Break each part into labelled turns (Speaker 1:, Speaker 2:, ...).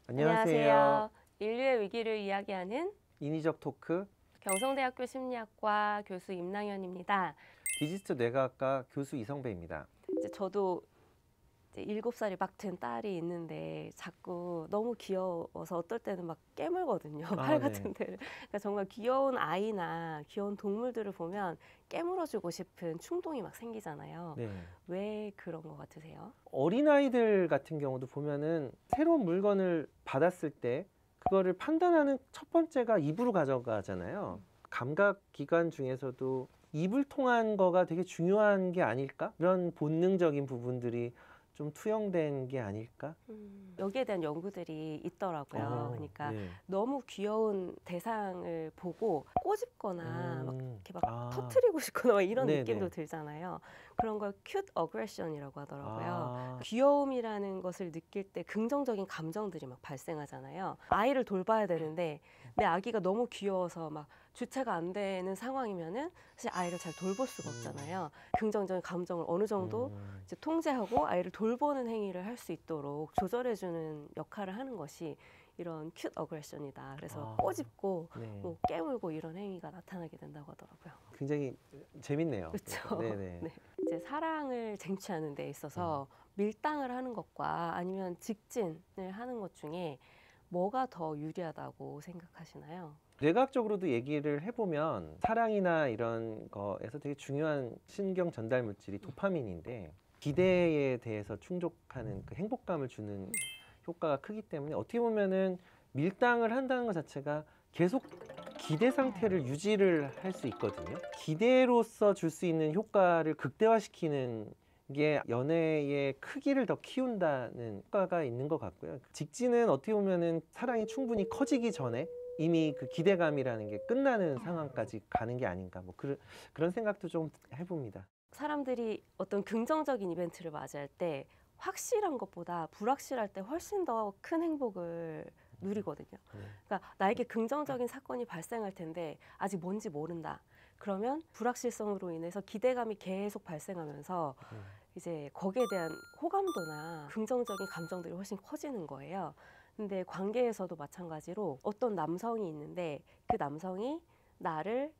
Speaker 1: 안녕하세요.
Speaker 2: 인류의 위기를 이야기하는
Speaker 1: 인위적 토크
Speaker 2: 경성대학교 심리학과 교수 임랑현입니다.
Speaker 1: 디지트 뇌과학과 교수 이성배입니다.
Speaker 2: 저도 이제 7살이 막 된 딸이 있는데 자꾸 너무 귀여워서 어떨 때는 막 깨물거든요. 팔 같은 데를. 그러니까 정말 귀여운 아이나 귀여운 동물들을 보면 깨물어주고 싶은 충동이 막 생기잖아요.
Speaker 1: 네.
Speaker 2: 왜 그런 것 같으세요?
Speaker 1: 어린아이들 같은 경우도 보면은 새로운 물건을 받았을 때 그거를 판단하는 첫 번째가 입으로 가져가잖아요. 감각 기관 중에서도 입을 통한 거가 되게 중요한 게 아닐까? 이런 본능적인 부분들이 좀 투영된 게 아닐까?
Speaker 2: 여기에 대한 연구들이 있더라고요. 그러니까
Speaker 1: 네.
Speaker 2: 너무 귀여운 대상을 보고 꼬집거나 막 이렇게 막
Speaker 1: 아.
Speaker 2: 터트리고 싶거나 막 이런
Speaker 1: 네네.
Speaker 2: 느낌도 들잖아요. 그런 걸 cute aggression이라고 하더라고요.
Speaker 1: 아.
Speaker 2: 귀여움이라는 것을 느낄 때 긍정적인 감정들이 막 발생하잖아요. 아이를 돌봐야 되는데 내 아기가 너무 귀여워서 막 주체가 안 되는 상황이면은 사실 아이를 잘 돌볼 수가 없잖아요. 긍정적인 감정을 어느 정도 이제 통제하고 아이를 돌보는 행위를 할 수 있도록 조절해주는 역할을 하는 것이 이런 큐트 어그레션이다. 그래서 꼬집고
Speaker 1: 네.
Speaker 2: 뭐 깨물고 이런 행위가 나타나게 된다고 하더라고요.
Speaker 1: 굉장히 재밌네요.
Speaker 2: 그렇죠.
Speaker 1: 네네.
Speaker 2: 네. 이제 사랑을 쟁취하는 데 있어서 밀당을 하는 것과 아니면 직진을 하는 것 중에 뭐가 더 유리하다고 생각하시나요?
Speaker 1: 뇌과학적으로도 얘기를 해보면 사랑이나 이런 거에서 되게 중요한 신경 전달 물질이 도파민인데 기대에 대해서 충족하는 그 행복감을 주는 효과가 크기 때문에 어떻게 보면은 밀당을 한다는 것 자체가 계속 기대 상태를 유지를 할 수 있거든요. 기대로서 줄 수 있는 효과를 극대화시키는 게 연애의 크기를 더 키운다는 효과가 있는 것 같고요. 직진은 어떻게 보면은 사랑이 충분히 커지기 전에 이미 그 기대감이라는 게 끝나는 상황까지 가는 게 아닌가, 뭐 그런 생각도 좀 해봅니다.
Speaker 2: 사람들이 어떤 긍정적인 이벤트를 맞이할 때 확실한 것보다 불확실할 때 훨씬 더 큰 행복을 누리거든요. 그러니까 나에게 긍정적인 사건이 발생할 텐데 아직 뭔지 모른다. 그러면 불확실성으로 인해서 기대감이 계속 발생하면서 이제 거기에 대한 호감도나 긍정적인 감정들이 훨씬 커지는 거예요. 근데 관계에서도 마찬가지로 어떤 남성이 있는데 그 남성이 나를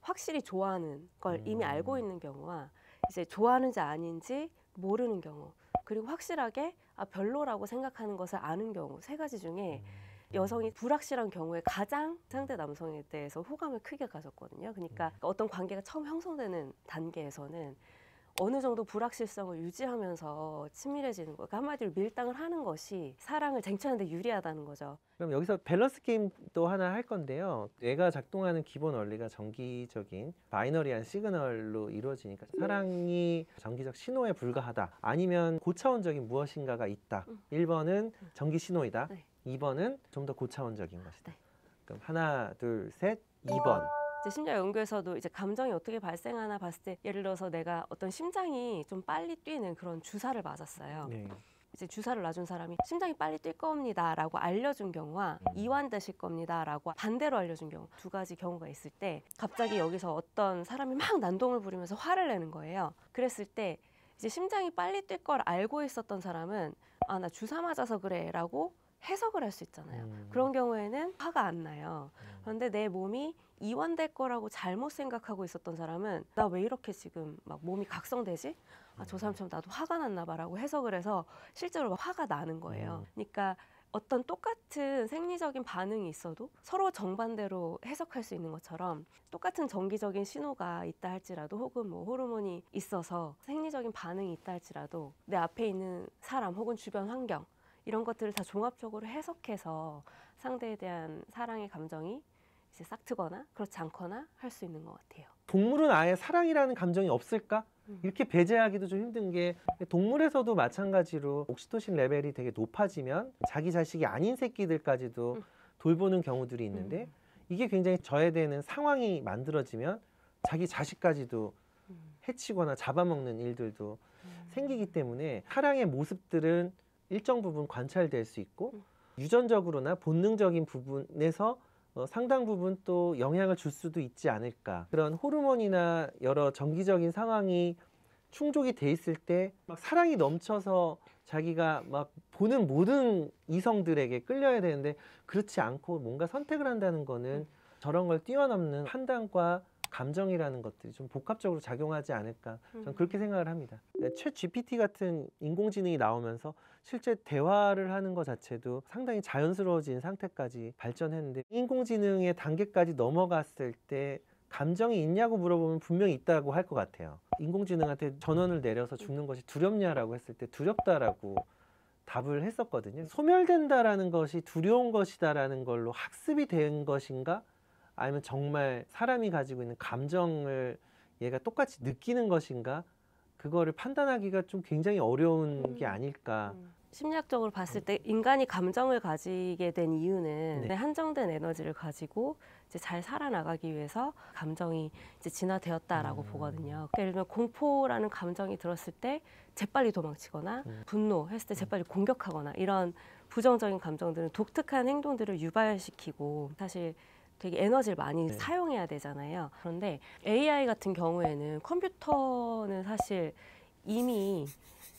Speaker 2: 확실히 좋아하는 걸 이미 알고 있는 경우와 이제 좋아하는지 아닌지 모르는 경우, 그리고 확실하게 별로라고 생각하는 것을 아는 경우, 세 가지 중에 여성이 불확실한 경우에 가장 상대 남성에 대해서 호감을 크게 가졌거든요. 그러니까 어떤 관계가 처음 형성되는 단계에서는 어느 정도 불확실성을 유지하면서 친밀해지는 거, 그러니까 한마디로 밀당을 하는 것이 사랑을 쟁취하는 데 유리하다는 거죠.
Speaker 1: 그럼 여기서 밸런스 게임도 하나 할 건데요. 뇌가 작동하는 기본 원리가 정기적인 바이너리한 시그널로 이루어지니까 사랑이 정기적 신호에 불과하다, 아니면 고차원적인 무엇인가가 있다. 1번은 정기 신호이다.
Speaker 2: 네.
Speaker 1: 2번은 좀 더 고차원적인 것이다.
Speaker 2: 네.
Speaker 1: 그럼 하나, 둘, 셋, 2번.
Speaker 2: 이제 심리학 연구에서도 이제 감정이 어떻게 발생하나 봤을 때, 예를 들어서 내가 어떤 심장이 좀 빨리 뛰는 그런 주사를 맞았어요.
Speaker 1: 네.
Speaker 2: 이제 주사를 놔준 사람이 심장이 빨리 뛸 겁니다 라고 알려준 경우와 이완되실 겁니다 라고 반대로 알려준 경우, 두 가지 경우가 있을 때 갑자기 여기서 어떤 사람이 막 난동을 부리면서 화를 내는 거예요. 그랬을 때 이제 심장이 빨리 뛸 걸 알고 있었던 사람은 나 주사 맞아서 그래 라고 해석을 할 수 있잖아요. 그런 경우에는 화가 안 나요. 그런데 내 몸이 이완될 거라고 잘못 생각하고 있었던 사람은 나 왜 이렇게 지금 막 몸이 각성되지? 저 사람처럼 나도 화가 났나 봐라고 해석을 해서 실제로 막 화가 나는 거예요. 그러니까 어떤 똑같은 생리적인 반응이 있어도 서로 정반대로 해석할 수 있는 것처럼 똑같은 정기적인 신호가 있다 할지라도, 혹은 뭐 호르몬이 있어서 생리적인 반응이 있다 할지라도 내 앞에 있는 사람 혹은 주변 환경, 이런 것들을 다 종합적으로 해석해서 상대에 대한 사랑의 감정이 이제 싹트거나 그렇지 않거나 할 수 있는 것 같아요.
Speaker 1: 동물은 아예 사랑이라는 감정이 없을까? 이렇게 배제하기도 좀 힘든 게, 동물에서도 마찬가지로 옥시토신 레벨이 되게 높아지면 자기 자식이 아닌 새끼들까지도 돌보는 경우들이 있는데, 이게 굉장히 저해되는 상황이 만들어지면 자기 자식까지도 해치거나 잡아먹는 일들도 생기기 때문에 사랑의 모습들은 일정 부분 관찰될 수 있고 유전적으로나 본능적인 부분에서 상당 부분 또 영향을 줄 수도 있지 않을까. 그런 호르몬이나 여러 정기적인 상황이 충족이 돼 있을 때 막 사랑이 넘쳐서 자기가 막 보는 모든 이성들에게 끌려야 되는데 그렇지 않고 뭔가 선택을 한다는 거는 저런 걸 뛰어넘는 판단과 감정이라는 것들이 좀 복합적으로 작용하지 않을까 저는 그렇게 생각을 합니다. 챗 GPT 같은 인공지능이 나오면서 실제 대화를 하는 것 자체도 상당히 자연스러워진 상태까지 발전했는데 인공지능의 단계까지 넘어갔을 때 감정이 있냐고 물어보면 분명히 있다고 할 것 같아요. 인공지능한테 전원을 내려서 죽는 것이 두렵냐라고 했을 때 두렵다라고 답을 했었거든요. 소멸된다라는 것이 두려운 것이다라는 걸로 학습이 된 것인가? 아니면 정말 사람이 가지고 있는 감정을 얘가 똑같이 느끼는 것인가? 그거를 판단하기가 좀 굉장히 어려운 게 아닐까.
Speaker 2: 심리학적으로 봤을 때 인간이 감정을 가지게 된 이유는
Speaker 1: 네.
Speaker 2: 한정된 에너지를 가지고 이제 잘 살아나가기 위해서 감정이 이제 진화되었다라고 보거든요. 그러니까 예를 들면 공포라는 감정이 들었을 때 재빨리 도망치거나 분노했을 때 재빨리 공격하거나 이런 부정적인 감정들은 독특한 행동들을 유발시키고 사실 되게 에너지를 많이
Speaker 1: 네.
Speaker 2: 사용해야 되잖아요. 그런데 AI 같은 경우에는 컴퓨터는 사실 이미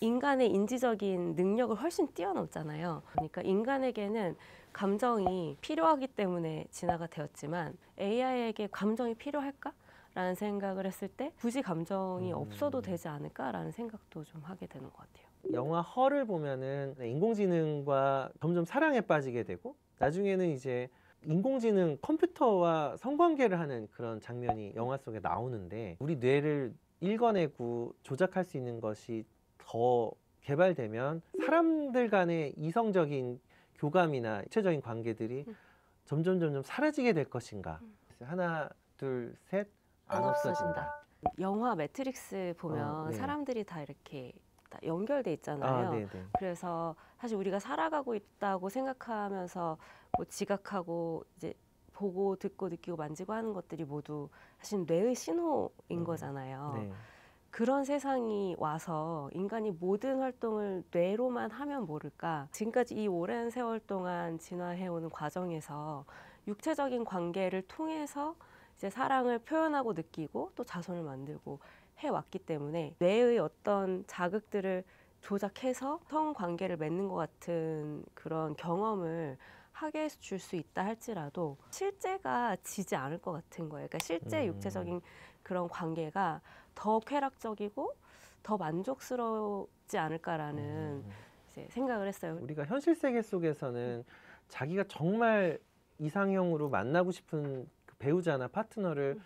Speaker 2: 인간의 인지적인 능력을 훨씬 뛰어넘잖아요. 그러니까 인간에게는 감정이 필요하기 때문에 진화가 되었지만 AI에게 감정이 필요할까? 라는 생각을 했을 때 굳이 감정이 없어도 되지 않을까라는 생각도 좀 하게 되는 것 같아요.
Speaker 1: 영화 허를 보면은 인공지능과 점점 사랑에 빠지게 되고 나중에는 이제 인공지능 컴퓨터와 성관계를 하는 그런 장면이 영화 속에 나오는데 우리 뇌를 읽어내고 조작할 수 있는 것이 더 개발되면 사람들 간의 이성적인 교감이나 입체적인 관계들이 점점 사라지게 될 것인가. 하나, 둘, 셋, 안 없어진다.
Speaker 2: 영화 매트릭스 보면
Speaker 1: 네.
Speaker 2: 사람들이 다 이렇게 다 연결돼
Speaker 1: 아,
Speaker 2: 있잖아요.
Speaker 1: 네네.
Speaker 2: 그래서 사실 우리가 살아가고 있다고 생각하면서 뭐 지각하고 이제 보고 듣고 느끼고 만지고 하는 것들이 모두 사실 뇌의 신호인 거잖아요.
Speaker 1: 네.
Speaker 2: 그런 세상이 와서 인간이 모든 활동을 뇌로만 하면 모를까. 지금까지 이 오랜 세월 동안 진화해오는 과정에서 육체적인 관계를 통해서 이제 사랑을 표현하고 느끼고 또 자손을 만들고 해왔기 때문에 뇌의 어떤 자극들을 조작해서 성관계를 맺는 것 같은 그런 경험을 하게 줄 수 있다 할지라도 실제가 지지 않을 것 같은 거예요. 그러니까 실제 육체적인 그런 관계가 더 쾌락적이고 더 만족스럽지 않을까라는 이제 생각을 했어요.
Speaker 1: 우리가 현실 세계 속에서는 자기가 정말 이상형으로 만나고 싶은 그 배우자나 파트너를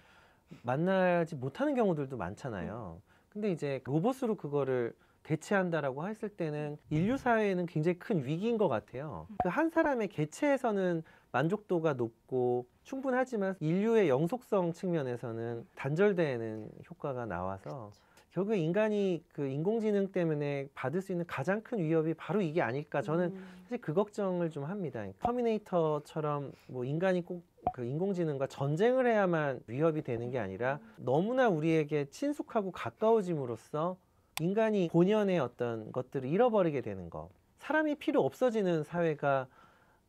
Speaker 1: 만나지 못하는 경우들도 많잖아요. 근데 이제 로봇으로 그거를 대체한다라고 했을 때는 인류 사회에는 굉장히 큰 위기인 것 같아요. 그 한 사람의 개체에서는 만족도가 높고 충분하지만 인류의 영속성 측면에서는 단절되는 효과가 나와서 결국에 인간이 그 인공지능 때문에 받을 수 있는 가장 큰 위협이 바로 이게 아닐까. 저는 사실 그 걱정을 좀 합니다. 터미네이터처럼 뭐 인간이 꼭 그 인공지능과 전쟁을 해야만 위협이 되는 게 아니라 너무나 우리에게 친숙하고 가까워짐으로써 인간이 본연의 어떤 것들을 잃어버리게 되는 거. 사람이 필요 없어지는 사회가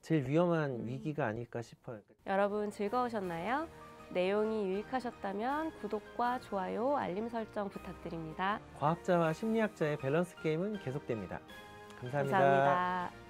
Speaker 1: 제일 위험한 위기가 아닐까 싶어요.
Speaker 2: 여러분 즐거우셨나요? 내용이 유익하셨다면 구독과 좋아요, 알림 설정 부탁드립니다.
Speaker 1: 과학자와 심리학자의 밸런스 게임은 계속됩니다. 감사합니다.
Speaker 2: 감사합니다.